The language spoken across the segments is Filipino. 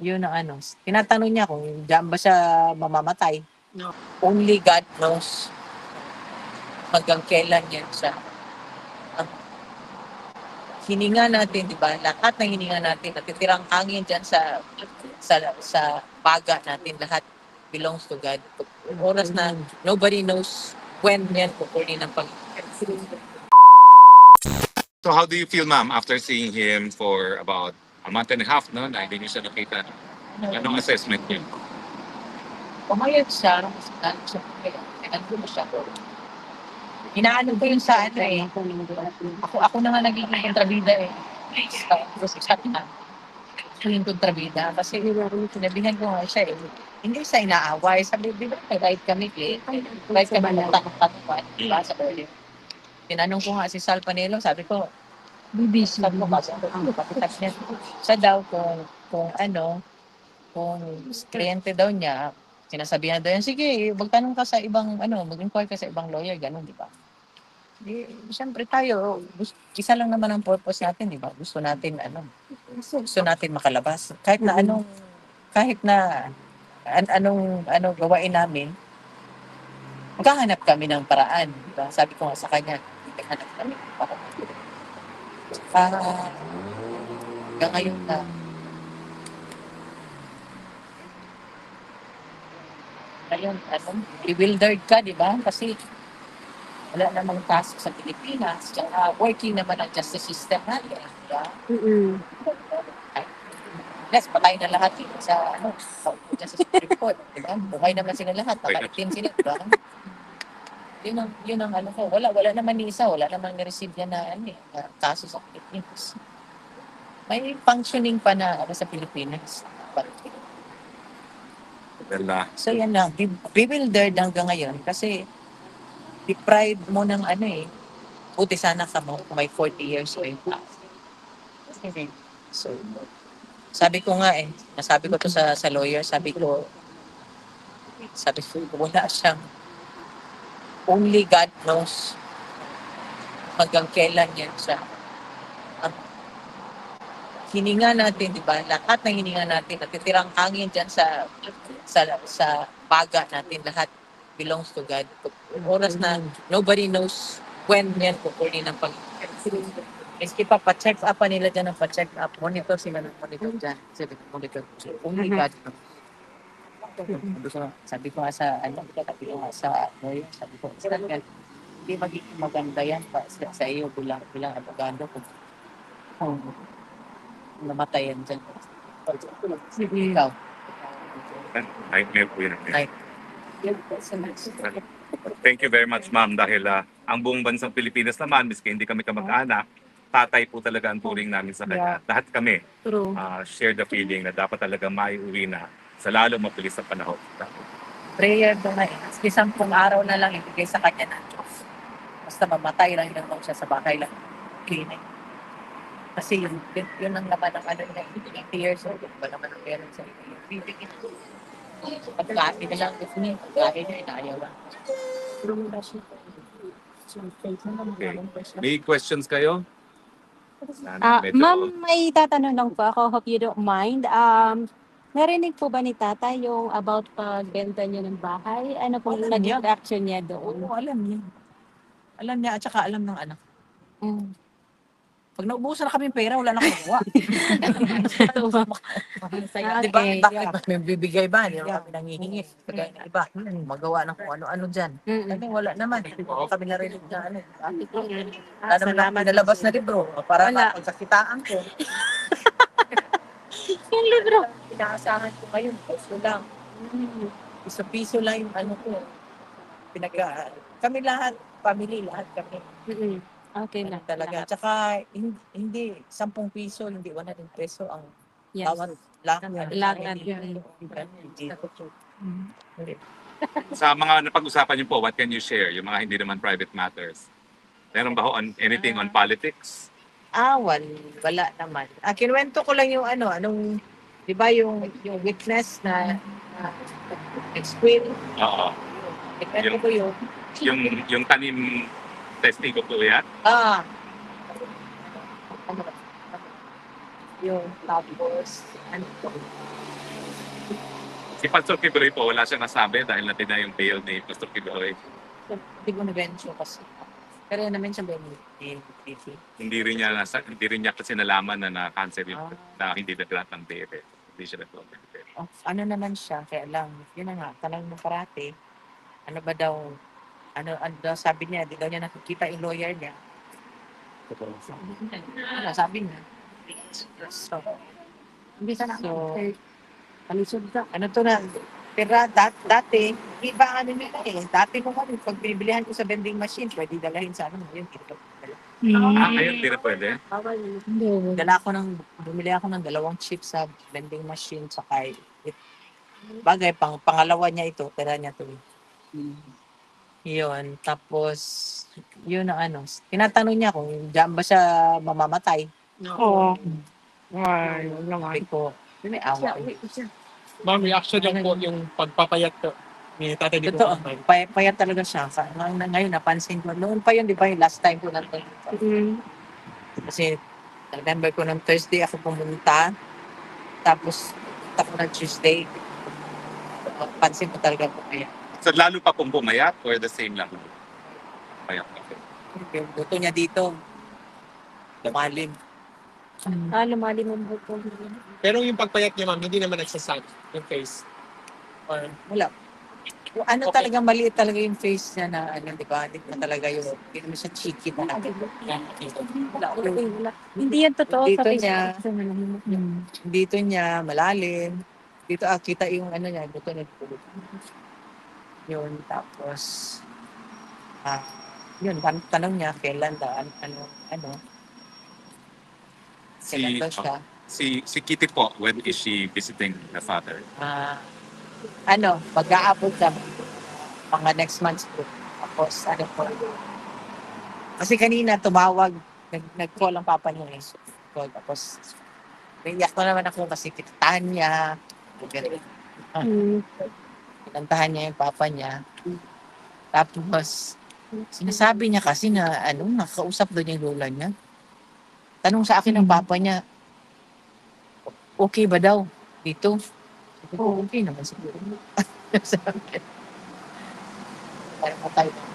Yun ang ano. Tinatanong niya kung diyan ba siya mamamatay. No. Only God knows hanggang kailan yan siya. Ang hininga natin, di ba? Lahat ng hininga natin, natitirang hangin dyan sa baga natin, lahat belongs to God. Oras na nobody knows when yan kukunin ng Panginoon. So how do you feel, ma'am, after seeing him for about a month and a half, no? Na hindi niyo siya nakita. Anong assessment niyo? Pumayag siya, ano siya, ano siya. Inaano ko yun sa ano eh. Ako na nga nagiging kontrabida eh. Sa akin na. Ako yung kontrabida. Kasi sinabihan ko nga siya eh. Hindi siya inaaway. Sabi, di ba, right kami eh. Right kami ng tanong-tanong. Diba? Sabi, tinanong ko nga si Sal Panelo, sabi ko, bibis lang mo kasi siya daw kung ano, kung kliyente daw niya, sinasabihan daw yan, sige, magtanong ka sa ibang, mag-inquire ka sa ibang lawyer, ganun, di ba? Siyempre tayo, isa lang naman ang purpose natin, di ba? Gusto natin makalabas. Kahit na anong gawain namin, maghahanap kami ng paraan, di ba? Sabi ko nga sa kanya, maghahanap kami ng paraan. Hanggang ngayon na, bewildered ka, di ba? Kasi wala namang task sa Pilipinas. Tsaka working naman ang justice system natin. Diba? Yes, patay na lahat sa Justice Supreme Court. Diba? Buhay naman sila lahat. Nakaitim sila. Diba? Yun ang ano ko. Wala naman ni isa. Wala naman ni-receive yan na kaso sa Pilipinas. May functioning pa na sa Pilipinas. So yan lang. Bewildered hanggang ngayon. Kasi deprived mo ng buti sana ka mo kung may 40 years o yung So, sabi ko nga nasabi ko to sa lawyer, sabi ko, wala siyang, only God knows hanggang kailan yan siya. Ang hininga natin, di ba? Lahat ng hininga natin, natitirang hangin dyan sa baga natin, lahat belongs to God. Oras na nobody knows when yan kukunin ng Panginoon. Miski pa-check up pa nila dyan, pa-check up. Monitor sila ng monitor dyan. Monitor. Only God knows. Sabi ko nga sa lawyer, sabi ko, hindi magiging maganda yan sa iyo bilang abogado kung namatay yan dyan. Ikaw. Nightmare po yun. Thank you very much, ma'am, dahil ang buong bansang Pilipinas naman, miski hindi kami kamag-anak, tatay po talaga ang turing namin sa kanya. Lahat kami share the feeling na dapat talaga maiuwi na sa lalong mabilis na panahon. Prayer doon na Maski 10 araw na lang ibigay sa kanya na Diyos. Basta mamatay lang siya sa bahay lang. Clinic. Kasi yun ang laman ng 80 years old. Ba naman ang meron sa bibigyan. Pagkain na lang gusto niya. Pagkain niya, inayaw lang. Okay. May questions kayo? Ma'am, may tatanong lang po ako. Hope you don't mind. Narinig po ba ni Tata yung about pagbenta niya ng bahay? Ano po Alam naging niya. reaction niya doon? Oo, alam niya. Alam niya at saka alam ng anak. Pag naubusan na kami pera, wala na akong magawa. Diba? Bakit may bibigay ba? Hindi naman kami nangihingi. Kagaya ng iba, magawa ng kung ano-ano dyan. Kasi wala naman. Kami narinig na wala naman ako nalabas na libro para mapagkakitaan ko. Yung libro. Inaasahan ko ngayon, piso lang. Piso lang yung ko. Kami lahat, family, lahat kami. Okay na. Talaga. Tsaka, hindi 10 piso, hindi 100 peso ang bawat lakad. Sa mga napag-usapan niyo po, what can you share? Yung mga hindi naman private matters. Meron ba ho anything on politics? Wala naman. Kinuwento ko lang yung di ba yung witness na ex-queen. Oo. Kinuwento ko yun. Yung tanim testigo po yan? Yung tapos, Si Pastor Kibuloy po, wala siyang nasabi dahil natin yung bail ni Pastor Kibuloy. Hindi ko na-venture kasi. Pero yun naman siya ba yung Hindi rin niya kasi nalaman na na-cancel yung, Ah. na hindi nag-grant ng bail. Hindi siya nag-grant ng bail. Oh, ano naman siya, kaya lang, yun na nga, tanong mo parati, ano ba daw, ano daw sabi niya, di daw niya nakikita yung lawyer niya. Ano, sabi niya. So, Hindi ka na. So, Kalisod ka. ano to na, pero dati, iba ano nila eh. Dati ko kami, pag binibilihan ko sa vending machine, pwede dalahin sa ano, yun, ito. Ngayon hindi na pwede. Bawal. Hindi. Bumili ako ng 2 chips sa vending machine, saka bagay, pangalawa niya ito, tira niya to. Yun, tapos, yun ang ano, tinatanong niya kung diyan ba siya mamamatay. Oo. Ay, sabi ko, may awa. Ma'am, reaction lang po yung pagpapayat ko ni Tatay Digong. Totoo, payat talaga siya. Ngayon, napansin ko. Noon pa yun, di ba, yung last time ko natin. Kasi, remember ko ng Thursday ako pumunta. Tapos, punta ko ng Tuesday. Pansin ko talaga po kaya. So lalo pa pong pumayat or the same lang? Payat. Okay. Yung buto niya dito, lumalim. Lumalim ang buto. Pero yung pagpayat niya, ma'am, hindi naman nagsasag yung face. Or, Wala. Ano Okay. talaga, maliit talaga yung face niya na, ano, di ba? Hindi na talaga yung, hindi naman siya cheeky na. Hindi yan totoo Dito sa niya. Facebook. Dito niya, malalim. Dito, kita yung ano niya, buto niya. Yun, tapos, yun, tanong niya, kailan daw, ano, kailan daw siya. Si Kitty po, when is she visiting the father? Mag-aabot siya mga next month po. Tapos, ano po. Kasi kanina tumawag, nag-call ang papa niya eh. Call, tapos, naiyak na naman ako kasi kitahan niya. Pinantahan niya yung papa niya. Tapos, sinasabi niya kasi na, nakakausap doon yung lola niya. Tanong sa akin ng papa niya, okay ba daw dito? Sabi ko, okay naman siguro. Sabi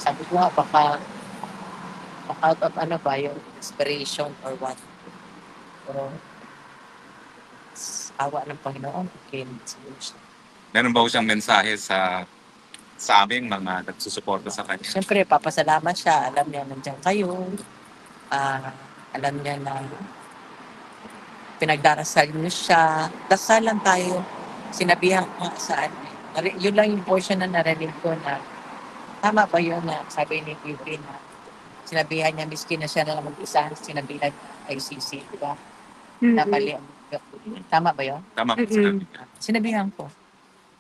sabi ko nga, baka out of yung inspiration or what. Pero, awa ng Panginoon, okay naman siguro siya. Meron ba ho siyang mensahe sa aming mga nagsusuporta sa kanya? Siyempre, papasalamat siya. Alam niya nandiyan kayo. Alam niya na pinagdarasal niyo siya. Dasal lang tayo. Sinabihan ko nga saan. Yun lang yung portion na narinig ko na tama ba yun na sabi ni Pipi na sinabihan niya miskin na siya na mag-isa, sinabihan ICC, di ba? Na mali. Tama ba yun? Tama po sinabi niya. Sinabihan ko.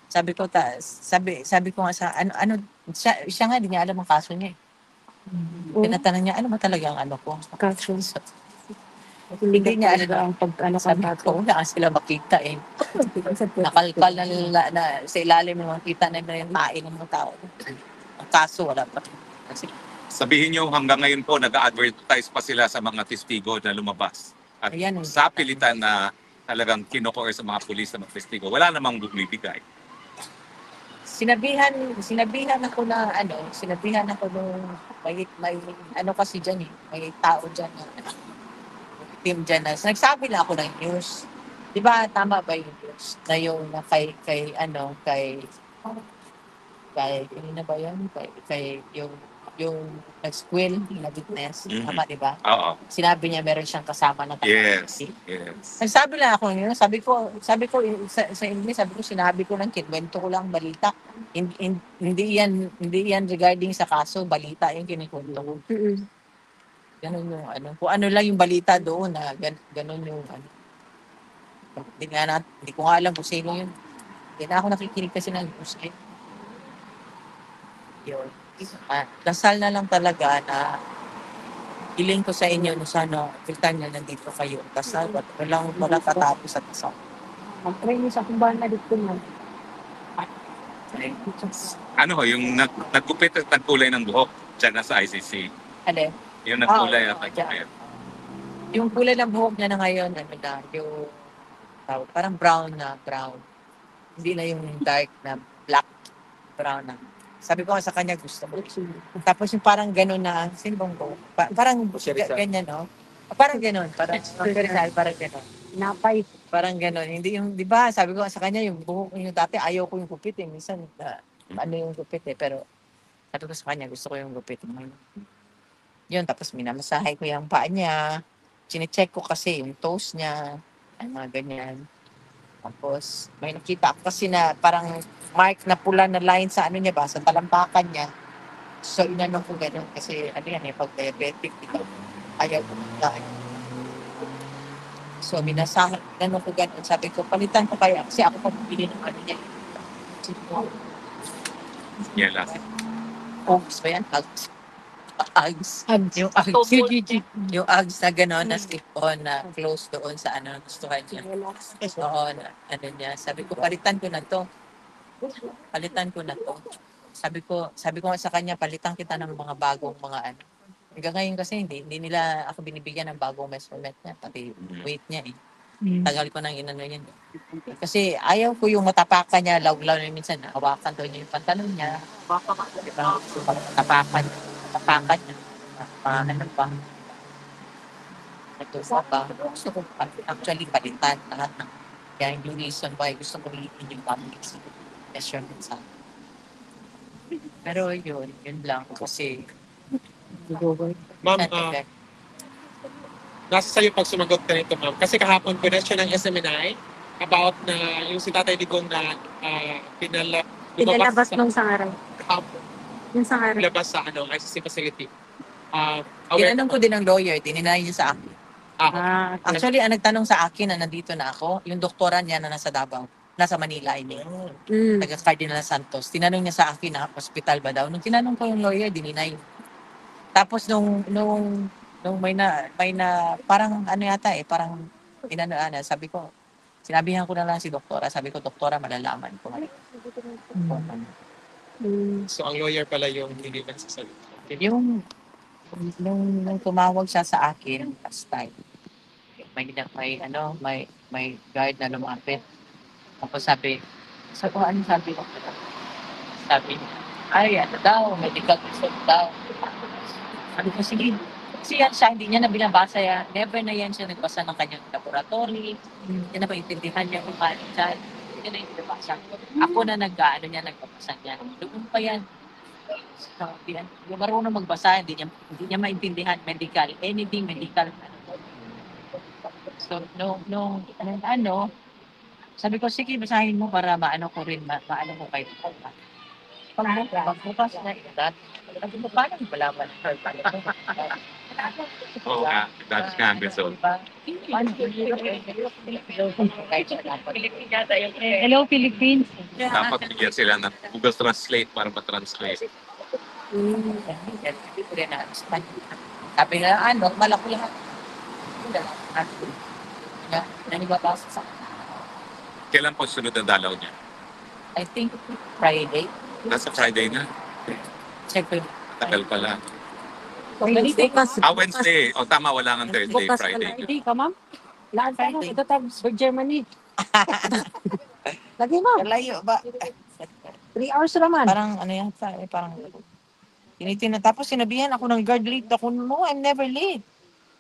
Sabi ko nga sa siya nga di niya alam ang kaso niya. Tinatanong niya ano ba talaga ang ko? Kaso. Hindi niya alam ang sabi ko wala sila makita eh. Nakalkal na sa ilalim ng mga kita na yung tain ng mga tao. Ang kaso wala pa. Kasi Sabihin niyo hanggang ngayon po nag-advertise pa sila sa mga testigo na lumabas. At Ayan. sa pilitan na talagang kinoko sa mga pulis na mag-testigo, wala namang bumibigay. sinabihan ako nung may kasi diyan eh. May tao diyan na team diyan na nagsabi lang ako ng news. 'Di ba tama ba yung news? Na yung na kay kanina ba yan? Kay yung nag-squill na witness. Mhm. Tama, 'di ba? Oo. Sinabi niya meron siyang kasama na Yes. kapatid. Yes. Nagsabi lang ako ngayon, sabi ko sa English, sinabi ko lang, kinwento ko lang balita. Hindi yan regarding sa kaso, balita yung kinikwento ko. Ganun yung kung ano lang yung balita doon na ganun yung hindi ko nga alam kung sino yun. Hindi na ako nakikinig kasi ng news eh. Yun. Dasal na lang talaga na hiling ko sa inyo na sana every na nandito kayo. Dasal, wala tatapos at dasal. Mag-try niyo sa kumbana dito na. Ano ho, yung nagkupit at nagkulay ng buhok dyan na sa ICC. Alin? Yung nagkulay at Oo, nagkupit. Yung kulay ng buhok niya na ngayon, yung parang brown. Hindi na yung dark na black, brown na. Sabi ko nga sa kanya gusto ko. Tapos yung parang gano'n na, sino bang ko? Parang ganyan, no? Parang gano'n, parang parang gano'n. Napay. Parang gano'n. Hindi yung, di ba, sabi ko nga sa kanya, yung buhok, yung dati ayaw ko yung gupit eh. Minsan, ano yung gupit eh. Pero sabi ko sa kanya, gusto ko yung gupit. Yun, tapos minamasahe ko yung paa niya. Chinecheck ko kasi yung toes niya. Ay, mga ganyan. Tapos, may nakita ako kasi na parang mark na pula na line sa ano niya ba, sa talampakan niya. So, inano ko gano'n kasi ano yan eh, pag diabetic, di ba? Ayaw ko magkain. So, minasahan, inano ko gano'n. Sabi ko, palitan ko kaya kasi ako pabibili ng ano niya. Yan lang. Hugs ba yan? Hugs. Hugs. Yung Hugs. Yung Hugs na gano'n, na slip-on, na close doon sa ano, gustuhan niya. Oo, na, ano niya. Sabi ko, palitan ko na to. Palitan ko na to. Sabi ko nga sa kanya, palitan kita ng mga bagong mga ano. Hanggang ngayon kasi hindi nila ako binibigyan ng bagong measurement niya, pati weight niya eh. Tagal ko nang inano yan. Kasi ayaw ko yung matapakan niya, lawlaw na minsan, hawakan doon niya yung pantalon niya. Diba? Matapakan niya. Ano pa? Ito pa. Gusto ko actually palitan lahat ng kaya yung reason why gusto ko liitin yung public measurement sa akin. Pero yun lang kasi Ma'am, okay. nasa sa'yo pag sumagot ka nito, ma'am. Kasi kahapon question ng SMNI about na yung si Tatay Digong na Pinalabas nung sangaran. kahapon, Yung sangaran. pinalabas sa ICC facility. Aware Tinanong ko din ng lawyer, tininay niya sa akin. Actually, ang nagtanong sa akin na nandito na ako, yung doktora niya na nasa Davao, nasa Manila, I mean, taga Cardinal Santos. Tinanong niya sa akin na hospital ba daw. Nung tinanong ko yung lawyer, dininay. Tapos nung may na parang ano yata eh, parang sabi ko, sinabihan ko na lang si doktora, sabi ko, doktora, malalaman ko. So, ang lawyer pala yung hindi nagsasalita. Yung nung tumawag siya sa akin last time, may guard na lumapit. Tapos ano sabi ko? Sabi niya, ay, ano daw, medical result daw. Sabi ko, sige. Kasi yan siya, hindi niya na binabasa yan. Never na yan siya nagbasa ng kanyang laboratory. Hindi na maintindihan niya kung paano siya. Hindi na yung binabasa. Ako na nagbabasa niya. Doon pa yan. So, hindi marunong magbasa, hindi niya maintindihan medical, anything medical. So, sabi ko, sige, basahin mo para maano ko rin, maano ko kayo. Pagbukas na edad, sabi mo, paano mo malaman? Oo nga, that's nga ang result. Hello, Philippines. Dapat bigyan sila ng Google Translate para ma-translate. Sabi na, normal ako lahat. Nanibabasa sa Kailan po sunod na dalaw niya? I think Friday. Nasa Friday na. Check ko yung Tagal pala. Bukas. Wednesday. O tama, wala nga Thursday, Bukas Friday. Friday ka, ma'am? Laan ka na. Friday. Ito tayo for Germany. Lagi, ma'am. Layo ba? 3 hours naman. Parang ano yan, parang tinitin. Tapos sinabihan ako ng guard late. Ako, no, I'm never late.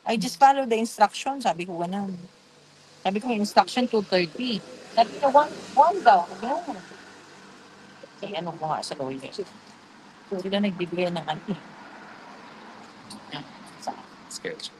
I just follow the instruction. Sabi ko, ganun. Sabi ko, instruction 2:30. Sabi ko, one daw. No. Kasi ano ko nga sa lawyer. Sila nagbibigay ng ano. Schedule.